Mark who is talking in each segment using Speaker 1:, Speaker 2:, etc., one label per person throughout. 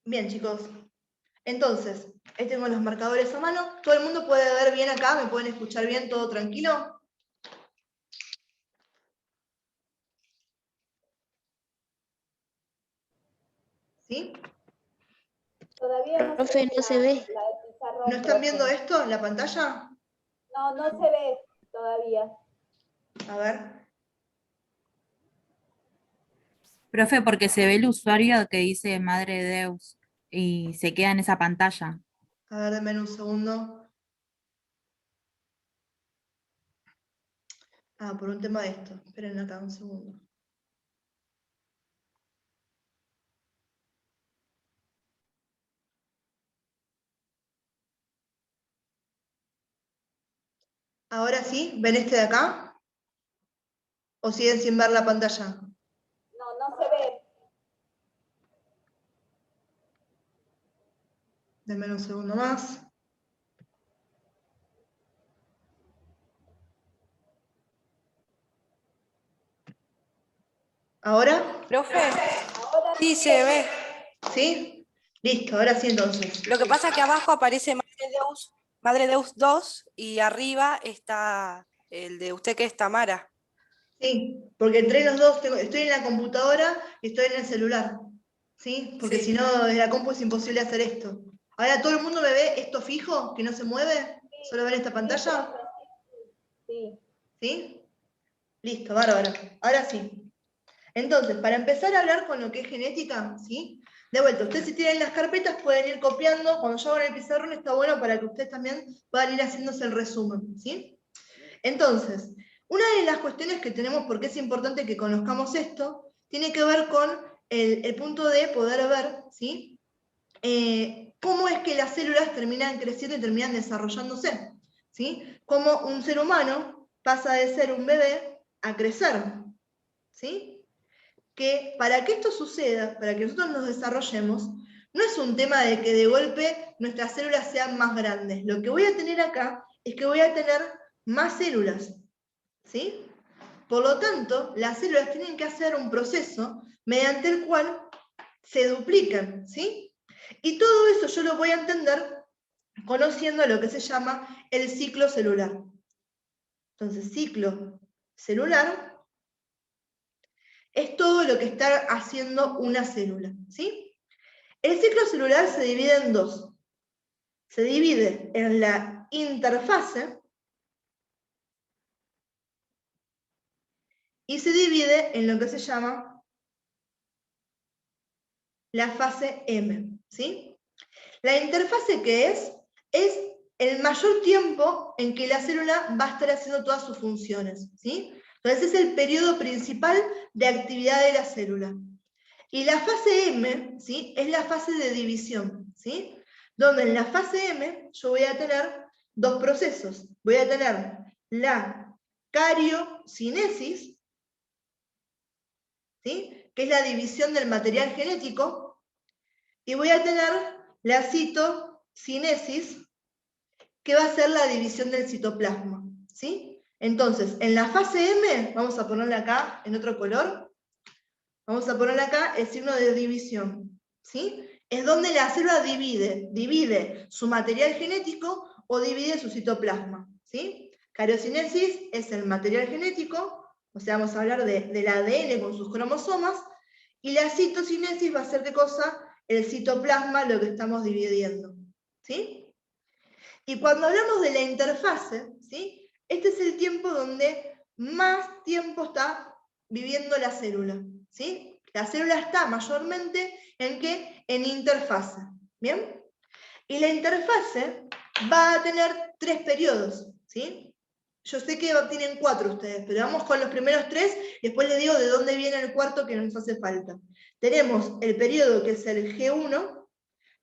Speaker 1: Bien, chicos. Entonces, ahí tengo los marcadores a mano. ¿Todo el mundo puede ver bien acá? ¿Me pueden escuchar bien? ¿Todo tranquilo? ¿Sí?
Speaker 2: Todavía no
Speaker 3: Profe, no se ve.
Speaker 2: el pizarrón,
Speaker 1: ¿No están viendo
Speaker 2: profe.
Speaker 1: esto en la pantalla?
Speaker 2: No, no se ve todavía.
Speaker 1: A ver.
Speaker 4: Profe, porque se ve el usuario que dice Madre de Deus y se queda en esa pantalla.
Speaker 1: A ver, denme un segundo. Ah, por un tema de esto. Esperen acá un segundo. ¿Ahora sí? ¿Ven este de acá? ¿O siguen sin ver la pantalla?
Speaker 2: No, no se ve.
Speaker 1: Denme un segundo más. ¿Ahora?
Speaker 5: Profe,
Speaker 2: Ahora
Speaker 5: sí se ve.
Speaker 1: ¿Sí? Listo, ahora sí entonces.
Speaker 5: Lo que pasa es que abajo aparece Madre Deus 2 y arriba está el de usted que es Tamara.
Speaker 1: Sí, porque entre los dos estoy en la computadora y estoy en el celular. ¿Sí? Porque
Speaker 5: Sí.
Speaker 1: si no, desde la compu es imposible hacer esto. Ahora todo el mundo me ve esto fijo, que no se mueve. ¿Solo ven esta pantalla?
Speaker 2: Sí.
Speaker 1: ¿Sí? Listo, bárbaro. Ahora sí. Entonces, para empezar a hablar con lo que es genética, ¿sí? De vuelta, ustedes si tienen las carpetas pueden ir copiando. Cuando yo hago en el pizarrón está bueno para que ustedes también puedan ir haciéndose el resumen, ¿sí? Entonces, una de las cuestiones que tenemos, porque es importante que conozcamos esto, tiene que ver con el punto de poder ver, ¿sí? Cómo es que las células terminan creciendo y terminan desarrollándose, ¿sí? Cómo un ser humano pasa de ser un bebé a crecer, ¿sí? Que para que esto suceda, para que nosotros nos desarrollemos, no es un tema de que de golpe nuestras células sean más grandes. Lo que voy a tener acá es que voy a tener más células, ¿sí? Por lo tanto, las células tienen que hacer un proceso mediante el cual se duplican, ¿sí? Y todo eso yo lo voy a entender conociendo lo que se llama el ciclo celular. Entonces, ciclo celular es todo lo que está haciendo una célula, ¿sí? El ciclo celular se divide en dos. Se divide en la interfase y se divide en lo que se llama la fase M, ¿sí? La interfase, ¿qué es? Es el mayor tiempo en que la célula va a estar haciendo todas sus funciones, ¿sí? Entonces es el periodo principal de actividad de la célula. Y la fase M, ¿sí? Es la fase de división, ¿sí? Donde en la fase M yo voy a tener dos procesos. Voy a tener la cariocinesis, ¿sí? Que es la división del material genético, y voy a tener la citocinesis, que va a ser la división del citoplasma, ¿sí? Entonces, en la fase M, vamos a ponerle acá en otro color, vamos a ponerle acá el signo de división, ¿sí? Es donde la célula divide su material genético o divide su citoplasma, ¿sí? Cariocinesis es el material genético, o sea, vamos a hablar del ADN con sus cromosomas, y la citocinesis va a ser, ¿qué cosa? El citoplasma, lo que estamos dividiendo, ¿sí? Y cuando hablamos de la interfase, ¿sí? Este es el tiempo donde más tiempo está viviendo la célula, ¿sí? La célula está mayormente ¿en qué? En interfase, ¿bien? Y la interfase va a tener 3 periodos, ¿sí? Yo sé que tienen 4 ustedes, pero vamos con los primeros 3 y después les digo de dónde viene el cuarto que nos hace falta. Tenemos el periodo que es el G1,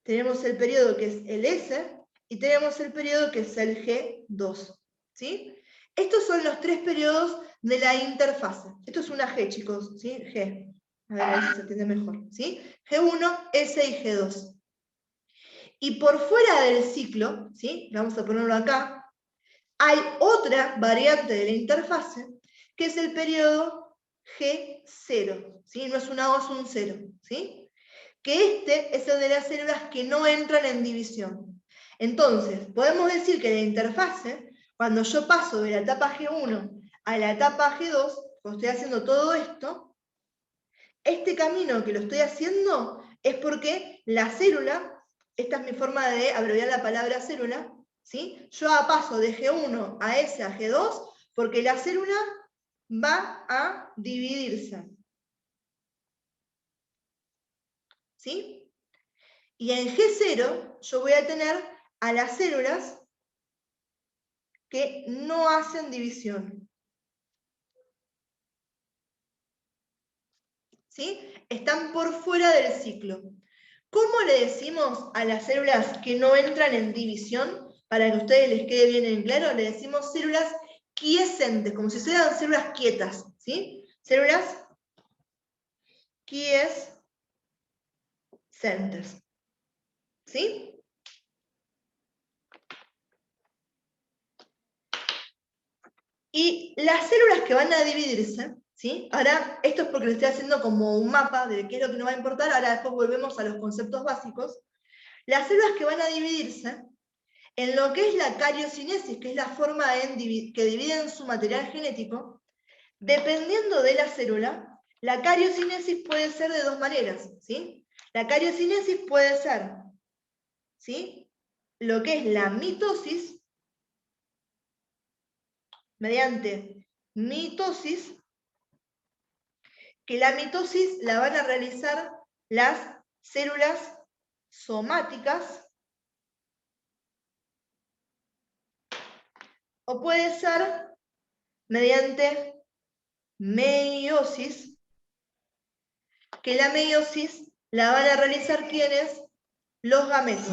Speaker 1: tenemos el periodo que es el S, y tenemos el periodo que es el G2, ¿sí? Estos son los 3 periodos de la interfase. Esto es una G, chicos, ¿sí? G. A ver, a ver si se entiende mejor, ¿sí? G1, S y G2. Y por fuera del ciclo, ¿sí? Vamos a ponerlo acá, hay otra variante de la interfase, que es el periodo G0, ¿sí? No es una O, es un 0, ¿sí? que este es el de las células que no entran en división. Entonces, podemos decir que la interfase, cuando yo paso de la etapa G1 a la etapa G2, cuando estoy haciendo todo esto, este camino que lo estoy haciendo es porque la célula, esta es mi forma de abreviar la palabra célula, ¿sí? Yo paso de G1 a S a G2 porque la célula va a dividirse. ¿Sí? Y en G0 yo voy a tener a las células que no hacen división. ¿Sí? Están por fuera del ciclo. ¿Cómo le decimos a las células que no entran en división? Para que a ustedes les quede bien en claro, le decimos células quiescentes, como si fueran células quietas. ¿Sí? Células quiescentes. ¿Sí? Y las células que van a dividirse, ¿sí? Ahora, esto es porque lo estoy haciendo como un mapa de qué es lo que nos va a importar, ahora después volvemos a los conceptos básicos. Las células que van a dividirse, en lo que es la cariocinesis, que es la forma que dividen su material genético, dependiendo de la célula, la cariocinesis puede ser de dos maneras, ¿sí? La cariocinesis puede ser, ¿sí? Lo que es la mitosis, mediante mitosis, que la mitosis la van a realizar las células somáticas, o puede ser mediante meiosis, que la meiosis la van a realizar ¿quiénes? Los gametos.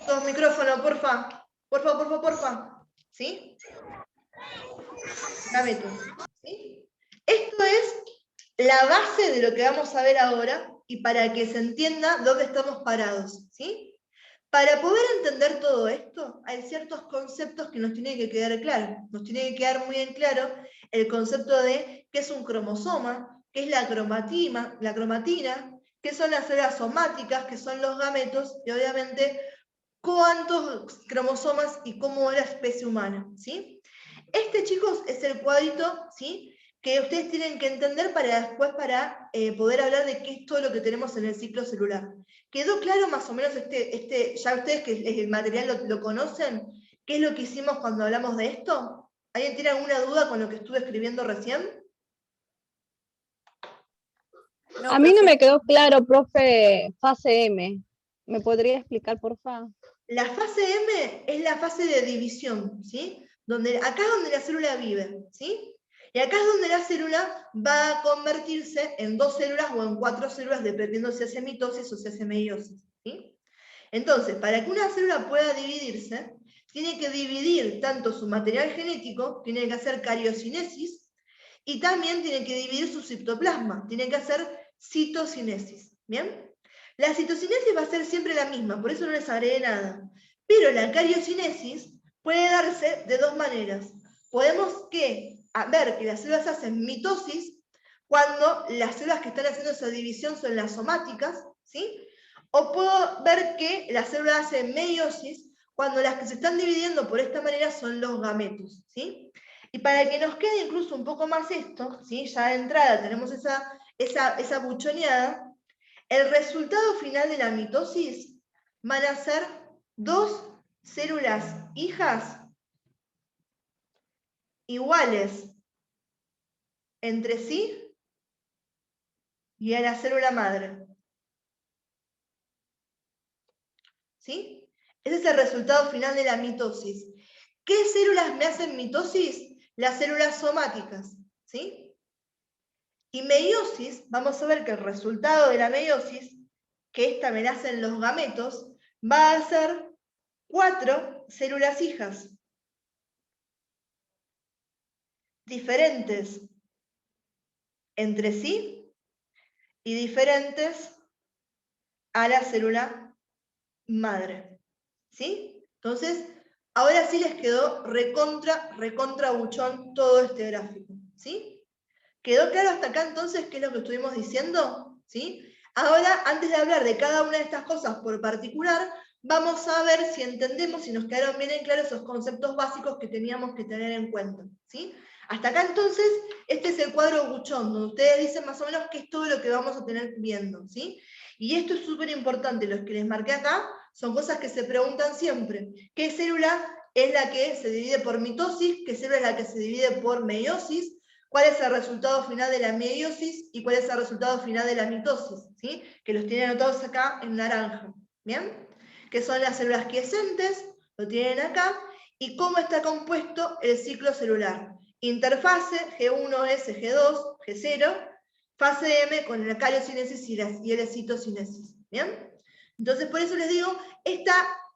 Speaker 1: Dos micrófonos, porfa. Porfa. ¿Sí? Gametos. ¿Sí? Esto es la base de lo que vamos a ver ahora y para que se entienda dónde estamos parados. ¿Sí? Para poder entender todo esto, hay ciertos conceptos que nos tienen que quedar claros. Nos tiene que quedar muy en claro el concepto de qué es un cromosoma, qué es la cromatina, qué son las células somáticas, qué son los gametos, y obviamente cuántos cromosomas y cómo es la especie humana. ¿Sí? Este, chicos, es el cuadrito, ¿sí?, que ustedes tienen que entender para después poder hablar de qué es todo lo que tenemos en el ciclo celular. ¿Quedó claro más o menos ya ustedes que el material lo conocen? ¿Qué es lo que hicimos cuando hablamos de esto? ¿Alguien tiene alguna duda con lo que estuve escribiendo recién?
Speaker 5: No,
Speaker 3: A mí no
Speaker 5: profe.
Speaker 3: me quedó claro, profe, fase M. ¿Me podría explicar, por favor?
Speaker 1: La fase M es la fase de división, ¿sí? Acá es donde la célula vive, ¿sí? Y acá es donde la célula va a convertirse en 2 células o en 4 células, dependiendo si hace mitosis o si hace meiosis, ¿sí? Entonces, para que una célula pueda dividirse, tiene que dividir tanto su material genético, tiene que hacer cariocinesis, y también tiene que dividir su citoplasma, tiene que hacer citocinesis, ¿bien? La citocinesis va a ser siempre la misma, por eso no les agregué nada. Pero la cariocinesis puede darse de dos maneras. Podemos ver que las células hacen mitosis cuando las células que están haciendo esa división son las somáticas, ¿sí? O puedo ver que la célula hace meiosis cuando las que se están dividiendo por esta manera son los gametos, ¿sí? Y para que nos quede incluso un poco más esto, ¿sí?, ya de entrada tenemos esa buchoneada. El resultado final de la mitosis van a ser 2 células hijas iguales entre sí y a la célula madre. ¿Sí? Ese es el resultado final de la mitosis. ¿Qué células me hacen mitosis? Las células somáticas. ¿Sí? Y meiosis, vamos a ver que el resultado de la meiosis, que esta me la hacen los gametos, va a ser 4 células hijas diferentes entre sí y diferentes a la célula madre. ¿Sí? Entonces, ahora sí les quedó recontra buchón todo este gráfico. ¿Sí? ¿Quedó claro hasta acá entonces qué es lo que estuvimos diciendo? ¿Sí? Ahora, antes de hablar de cada una de estas cosas por particular, vamos a ver si entendemos, si nos quedaron bien en claro esos conceptos básicos que teníamos que tener en cuenta. ¿Sí? Hasta acá entonces, este es el cuadro buchón, donde ustedes dicen más o menos qué es todo lo que vamos a tener viendo. ¿Sí? Y esto es súper importante, los que les marqué acá son cosas que se preguntan siempre. ¿Qué célula es la que se divide por mitosis? ¿Qué célula es la que se divide por meiosis? ¿Cuál es el resultado final de la meiosis y cuál es el resultado final de la mitosis? ¿Sí? Que los tienen anotados acá en naranja. ¿Bien? Que son las células quiescentes, lo tienen acá, y cómo está compuesto el ciclo celular. Interfase, G1S, G2, G0, fase M con la cariocinesis y la citocinesis. ¿Bien? Entonces, por eso les digo,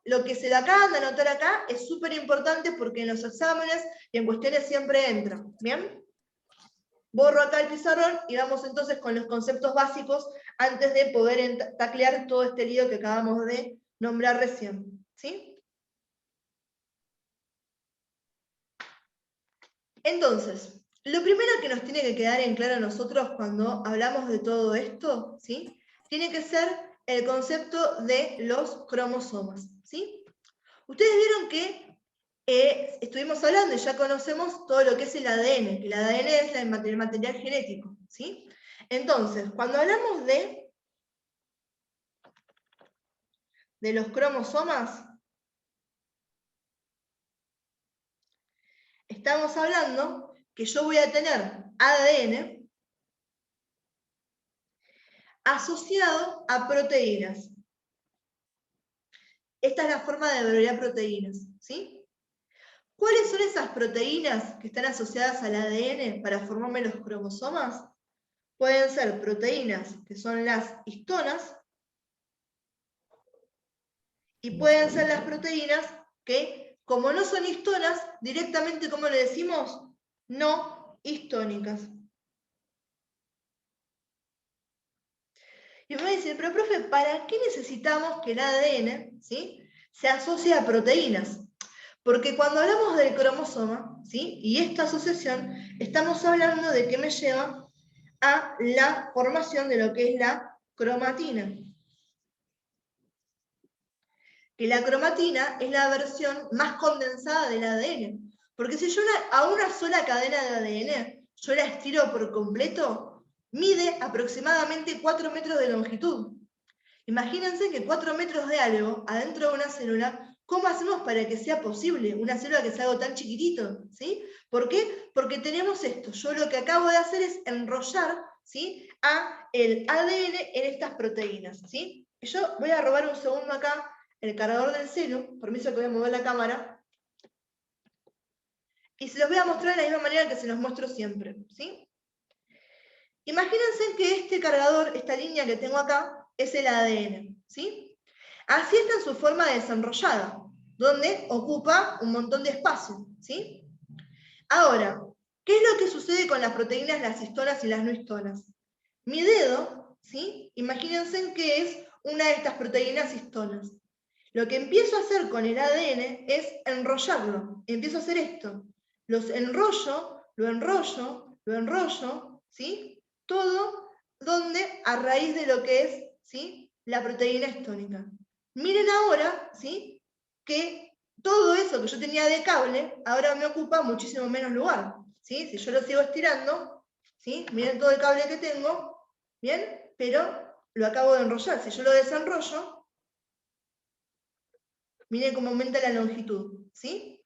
Speaker 1: lo que se da acá, de anotar acá, es súper importante porque en los exámenes y en cuestiones siempre entra. ¿Bien? Borro acá el pizarrón y vamos entonces con los conceptos básicos antes de poder taclear todo este lío que acabamos de nombrar recién. ¿Sí? Entonces, lo primero que nos tiene que quedar en claro a nosotros cuando hablamos de todo esto, ¿sí? Tiene que ser el concepto de los cromosomas. ¿Sí? Ustedes vieron que estuvimos hablando y ya conocemos todo lo que es el ADN, que el ADN es el material genético, ¿sí? Entonces, cuando hablamos de los cromosomas, estamos hablando que yo voy a tener ADN asociado a proteínas. Esta es la forma de abreviar proteínas, ¿sí? ¿Cuáles son esas proteínas que están asociadas al ADN para formarme los cromosomas? Pueden ser proteínas que son las histonas y pueden ser las proteínas que, como no son histonas, directamente, ¿cómo le decimos? No histónicas. Y me va a decir, pero profe, ¿para qué necesitamos que el ADN, ¿sí?, se asocie a proteínas? Porque cuando hablamos del cromosoma, ¿sí?, y esta asociación, estamos hablando de que me lleva a la formación de lo que es la cromatina. Que la cromatina es la versión más condensada del ADN. Porque si yo a una sola cadena de ADN, yo la estiro por completo, mide aproximadamente 4 metros de longitud. Imagínense que 4 metros de algo adentro de una célula, ¿cómo hacemos para que sea posible una célula que sea algo tan chiquitito? ¿Sí? ¿Por qué? Porque tenemos esto. Yo lo que acabo de hacer es enrollar, ¿sí?, a el ADN en estas proteínas. ¿Sí? Y yo voy a robar un segundo acá el cargador del celu, permiso que voy a mover la cámara, y se los voy a mostrar de la misma manera que se los muestro siempre. ¿Sí? Imagínense que este cargador, esta línea que tengo acá, es el ADN. ¿Sí? Así está en su forma desenrollada, donde ocupa un montón de espacio. ¿Sí? Ahora, ¿qué es lo que sucede con las proteínas, las histonas y las no histonas? Mi dedo, ¿sí?, imagínense que es una de estas proteínas histonas. Lo que empiezo a hacer con el ADN es enrollarlo. Empiezo a hacer esto. Los enrollo, lo enrollo, lo enrollo, ¿sí? Todo donde a raíz de lo que es, ¿sí?, la proteína histónica. Miren ahora, ¿sí?, que todo eso que yo tenía de cable ahora me ocupa muchísimo menos lugar. ¿Sí? Si yo lo sigo estirando, ¿sí?, miren todo el cable que tengo, ¿bien? Pero lo acabo de enrollar. Si yo lo desenrollo, miren cómo aumenta la longitud, ¿sí?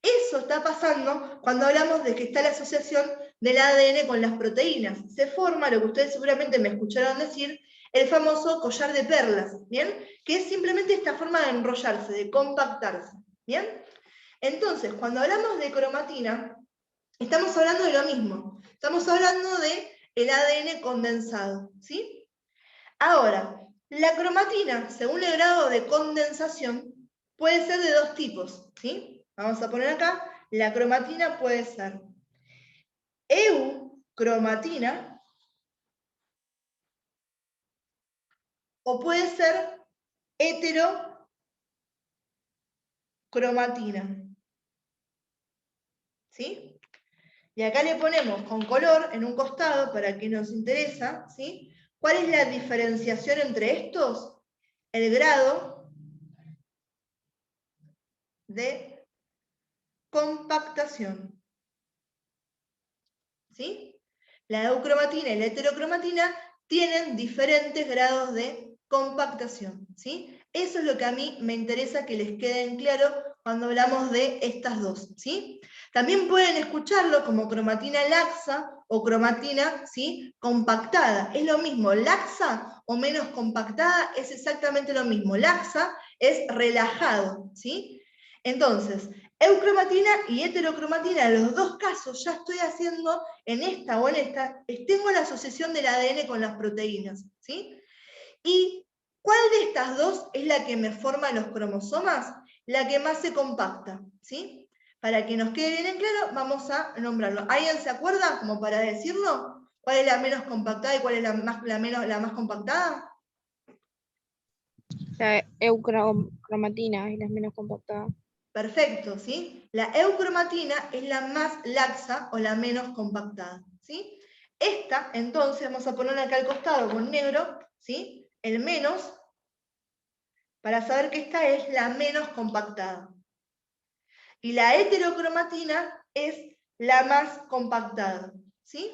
Speaker 1: Eso está pasando cuando hablamos de que está la asociación del ADN con las proteínas. Se forma lo que ustedes seguramente me escucharon decir, el famoso collar de perlas, ¿bien? Que es simplemente esta forma de enrollarse, de compactarse, ¿bien? Entonces, cuando hablamos de cromatina, estamos hablando de lo mismo. Estamos hablando del ADN condensado, ¿sí? Ahora, la cromatina, según el grado de condensación, puede ser de dos tipos, ¿sí? Vamos a poner acá, la cromatina puede ser eucromatina o puede ser heterocromatina, ¿sí? Y acá le ponemos con color en un costado para que nos interesa, ¿sí? ¿Cuál es la diferenciación entre estos? El grado de compactación. ¿Sí? La eucromatina y la heterocromatina tienen diferentes grados de compactación. ¿Sí? Eso es lo que a mí me interesa que les quede en claro cuando hablamos de estas dos. ¿Sí? También pueden escucharlo como cromatina laxa o cromatina, ¿sí?, compactada. Es lo mismo, laxa o menos compactada es exactamente lo mismo. Laxa es relajado. ¿Sí? Entonces, eucromatina y heterocromatina, en los dos casos ya estoy haciendo, en esta o en esta, tengo la asociación del ADN con las proteínas, ¿sí? ¿Y cuál de estas dos es la que me forma los cromosomas? La que más se compacta, ¿sí? Para que nos quede bien en claro, vamos a nombrarlo. ¿Alguien se acuerda, como para decirlo? ¿Cuál es la menos compactada y cuál es la más compactada?
Speaker 3: La eucromatina es la menos compactada.
Speaker 1: Perfecto, ¿sí? La eucromatina es la más laxa o la menos compactada, ¿sí? Esta, entonces, vamos a ponerla acá al costado con negro, ¿sí? El menos, para saber que esta es la menos compactada. Y la heterocromatina es la más compactada, ¿sí?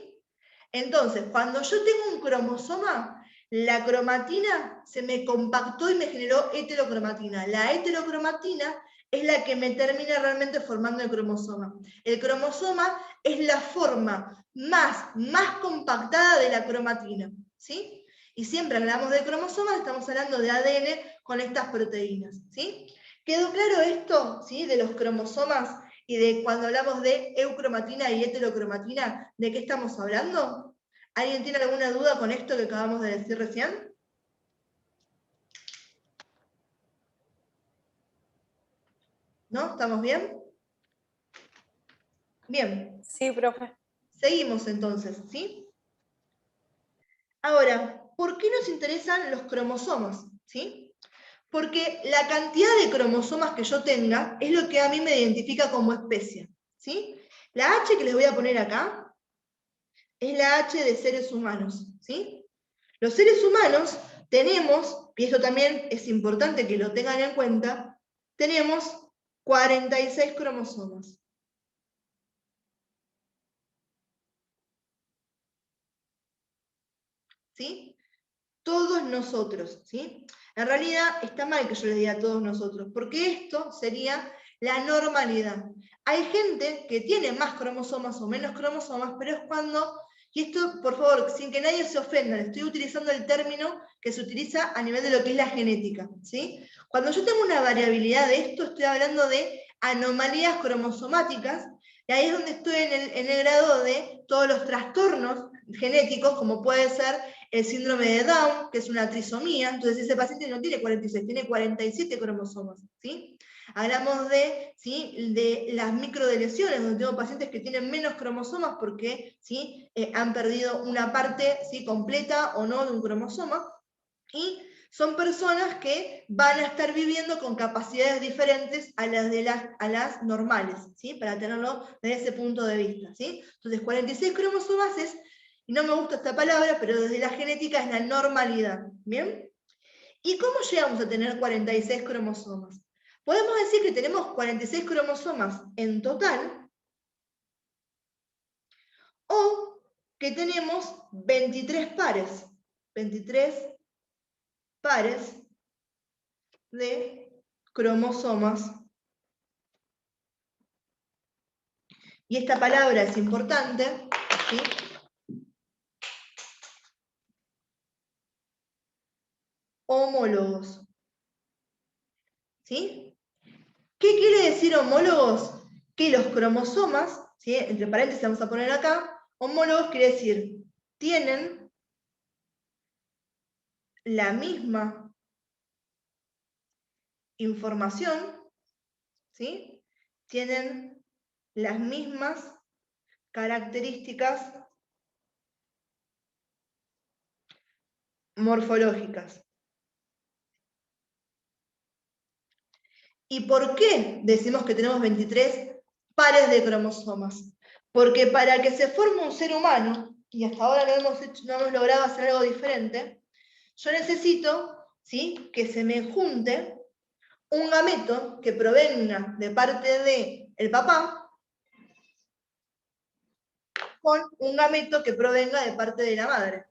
Speaker 1: Entonces, cuando yo tengo un cromosoma, la cromatina se me compactó y me generó heterocromatina. La heterocromatina es la que me termina realmente formando el cromosoma. El cromosoma es la forma más compactada de la cromatina, ¿sí? Y siempre hablamos de cromosomas, estamos hablando de ADN con estas proteínas, ¿sí? ¿Quedó claro esto, ¿sí?, de los cromosomas y de cuando hablamos de eucromatina y heterocromatina, de qué estamos hablando? ¿Alguien tiene alguna duda con esto que acabamos de decir recién? ¿No? ¿Estamos bien? Bien.
Speaker 5: Sí, profe.
Speaker 1: Seguimos entonces, ¿sí? Ahora, ¿por qué nos interesan los cromosomas? ¿Sí? Porque la cantidad de cromosomas que yo tenga es lo que a mí me identifica como especie, ¿sí? La H que les voy a poner acá es la H de seres humanos, ¿sí? Los seres humanos tenemos, y esto también es importante que lo tengan en cuenta, tenemos 46 cromosomas. ¿Sí? Todos nosotros, ¿sí? En realidad está mal que yo les diga todos nosotros, porque esto sería la normalidad. Hay gente que tiene más cromosomas o menos cromosomas, pero es cuando, y esto, por favor, sin que nadie se ofenda, estoy utilizando el término que se utiliza a nivel de lo que es la genética, ¿sí? Cuando yo tengo una variabilidad de esto, estoy hablando de anomalías cromosomáticas, y ahí es donde estoy en el grado de todos los trastornos genéticos, como puede ser el síndrome de Down, que es una trisomía. Entonces ese paciente no tiene 46, tiene 47 cromosomas, ¿sí? Hablamos de, ¿sí?, de las microdeleciones, donde tengo pacientes que tienen menos cromosomas porque, ¿sí?, han perdido una parte, ¿sí?, completa o no de un cromosoma, y son personas que van a estar viviendo con capacidades diferentes a las normales, ¿sí?, para tenerlo desde ese punto de vista, ¿sí? Entonces 46 cromosomas es, y no me gusta esta palabra, pero desde la genética es la normalidad, ¿bien? ¿Y cómo llegamos a tener 46 cromosomas? Podemos decir que tenemos 46 cromosomas en total, o que tenemos 23 pares, 23 pares de cromosomas. Y esta palabra es importante, ¿sí?, homólogos. ¿Sí? ¿Qué quiere decir homólogos? Que los cromosomas, ¿sí?, entre paréntesis vamos a poner acá, homólogos quiere decir, tienen la misma información, ¿sí?, tienen las mismas características morfológicas. ¿Y por qué decimos que tenemos 23 pares de cromosomas? Porque para que se forme un ser humano, y hasta ahora no hemos logrado hacer algo diferente, yo necesito, ¿sí?, que se me junte un gameto que provenga de parte del papá con un gameto que provenga de parte de la madre.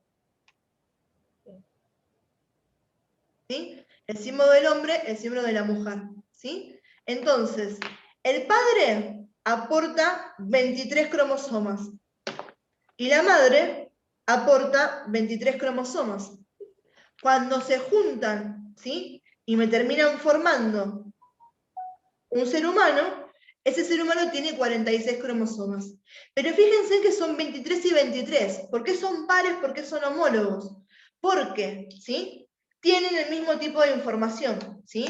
Speaker 1: ¿Sí? El símbolo del hombre, el símbolo de la mujer. ¿Sí? Entonces, el padre aporta 23 cromosomas y la madre aporta 23 cromosomas. Cuando se juntan, ¿sí?, y me terminan formando un ser humano, ese ser humano tiene 46 cromosomas. Pero fíjense que son 23 y 23. ¿Por qué son pares? ¿Por qué son homólogos? Porque, ¿sí?, tienen el mismo tipo de información, ¿sí?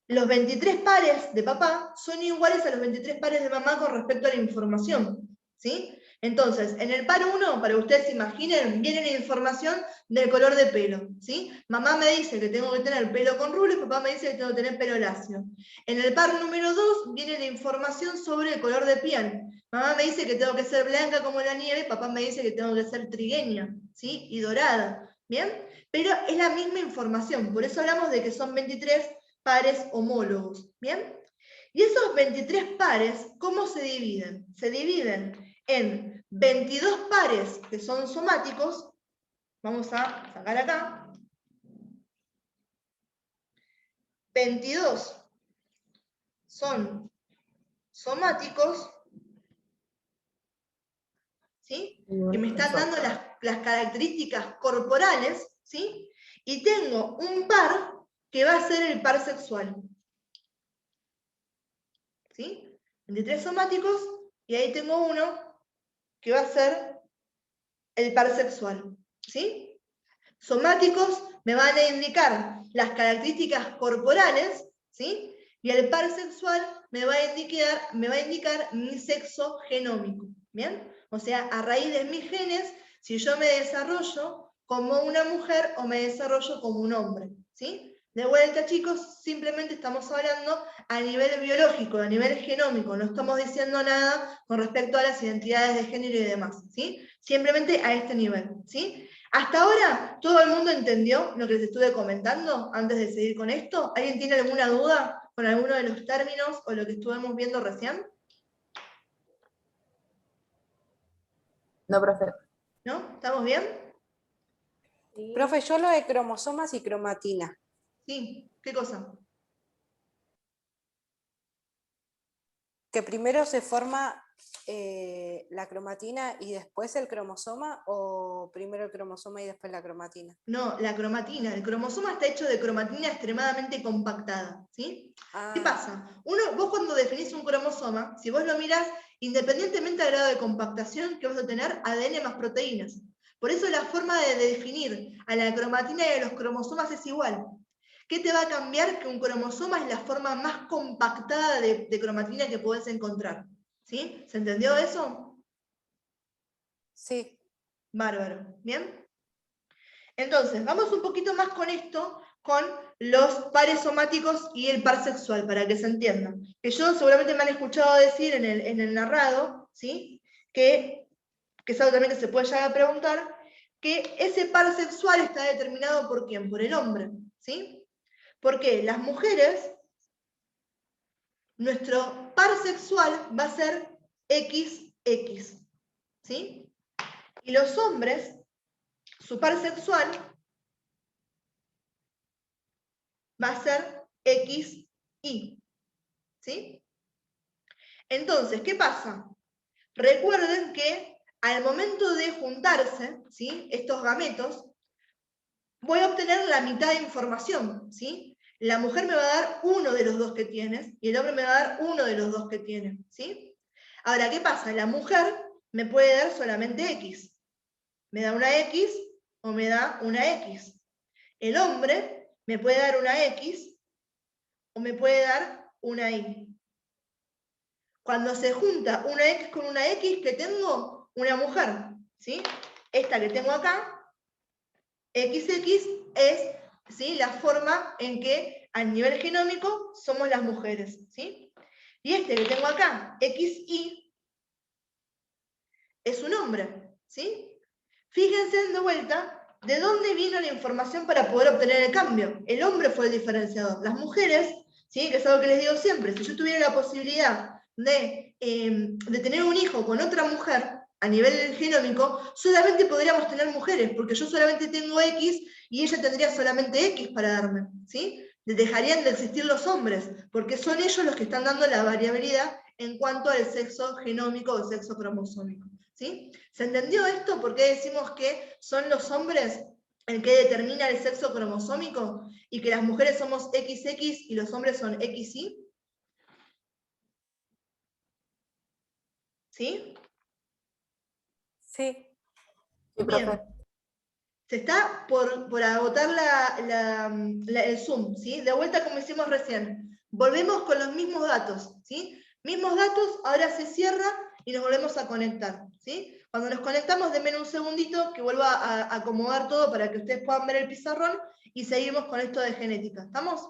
Speaker 1: Los 23 pares de papá son iguales a los 23 pares de mamá con respecto a la información, ¿sí? Entonces, en el par 1, para que ustedes se imaginen, viene la información del color de pelo, ¿sí? Mamá me dice que tengo que tener pelo con rulos, papá me dice que tengo que tener pelo lacio. En el par número 2 viene la información sobre el color de piel. Mamá me dice que tengo que ser blanca como la nieve, papá me dice que tengo que ser trigueña, ¿sí?, y dorada, ¿bien? Pero es la misma información, por eso hablamos de que son 23 pares homólogos, ¿bien? Y esos 23 pares, ¿cómo se dividen? Se dividen en 22 pares que son somáticos, vamos a sacar acá, 22 son somáticos, ¿sí?, que me están dando las características corporales, ¿sí?, y tengo un par que va a ser el par sexual, ¿sí? 23 somáticos, y ahí tengo uno que va a ser el par sexual, ¿sí? Somáticos me van a indicar las características corporales, ¿sí? Y el par sexual me va a indicar mi sexo genómico, ¿bien? O sea, a raíz de mis genes, si yo me desarrollo como una mujer o me desarrollo como un hombre, ¿sí? De vuelta, chicos, simplemente estamos hablando a nivel biológico, a nivel genómico, no estamos diciendo nada con respecto a las identidades de género y demás, ¿sí? Simplemente a este nivel, ¿sí? Hasta ahora, ¿todo el mundo entendió lo que les estuve comentando antes de seguir con esto? ¿Alguien tiene alguna duda con alguno de los términos o lo que estuvimos viendo recién?
Speaker 6: No, profe.
Speaker 1: ¿No? ¿Estamos bien?
Speaker 2: Sí.
Speaker 5: Profe, yo lo de cromosomas y cromatina.
Speaker 1: Sí. ¿Qué cosa?
Speaker 5: Que primero se forma la cromatina y después el cromosoma, o primero el cromosoma y después la cromatina.
Speaker 1: No, la cromatina. El cromosoma está hecho de cromatina extremadamente compactada, ¿sí? ¿Qué pasa? Vos cuando definís un cromosoma, si vos lo mirás, independientemente del grado de compactación que vas a tener, ADN más proteínas. Por eso la forma de definir a la cromatina y a los cromosomas es igual. ¿Qué te va a cambiar? Que un cromosoma es la forma más compactada de cromatina que podés encontrar. ¿Sí? ¿Se entendió eso?
Speaker 5: Sí.
Speaker 1: Bárbaro. ¿Bien? Entonces, vamos un poquito más con esto, con los pares somáticos y el par sexual, para que se entienda. Que yo seguramente me han escuchado decir en el narrado, ¿sí?, que es algo también que se puede llegar a preguntar, que ese par sexual está determinado por ¿quién? Por el hombre, ¿sí? Porque las mujeres, nuestro par sexual va a ser XX, ¿sí? Y los hombres, su par sexual va a ser XY, ¿sí? Entonces, ¿qué pasa? Recuerden que al momento de juntarse, ¿sí?, estos gametos, voy a obtener la mitad de información, ¿sí? La mujer me va a dar uno de los dos que tiene y el hombre me va a dar uno de los dos que tiene, ¿sí? Ahora, ¿qué pasa? La mujer me puede dar solamente X. Me da una X o me da una X. El hombre me puede dar una X o me puede dar una Y. Cuando se junta una X con una X, que tengo una mujer, ¿sí? Esta que tengo acá, XX, es, ¿sí?, la forma en que a nivel genómico somos las mujeres, ¿sí? Y este que tengo acá, XY, es un hombre, ¿sí? Fíjense de vuelta de dónde vino la información para poder obtener el cambio. El hombre fue el diferenciador. Las mujeres, ¿sí? Que es algo que les digo siempre, si yo tuviera la posibilidad de tener un hijo con otra mujer a nivel genómico, solamente podríamos tener mujeres, porque yo solamente tengo X y ella tendría solamente X para darme, ¿sí? Dejarían de existir los hombres, porque son ellos los que están dando la variabilidad en cuanto al sexo genómico o sexo cromosómico, ¿sí? ¿Se entendió esto? ¿Por qué decimos que son los hombres el que determina el sexo cromosómico y que las mujeres somos XX y los hombres son XY? ¿Sí?
Speaker 5: Sí.
Speaker 6: Sí,
Speaker 1: Bien.
Speaker 6: profe.
Speaker 1: Se está por agotar el Zoom, ¿sí? De vuelta como hicimos recién. Volvemos con los mismos datos, ¿sí? Mismos datos, ahora se cierra y nos volvemos a conectar, ¿sí? Cuando nos conectamos, denme un segundito que vuelva a acomodar todo para que ustedes puedan ver el pizarrón y seguimos con esto de genética. ¿Estamos?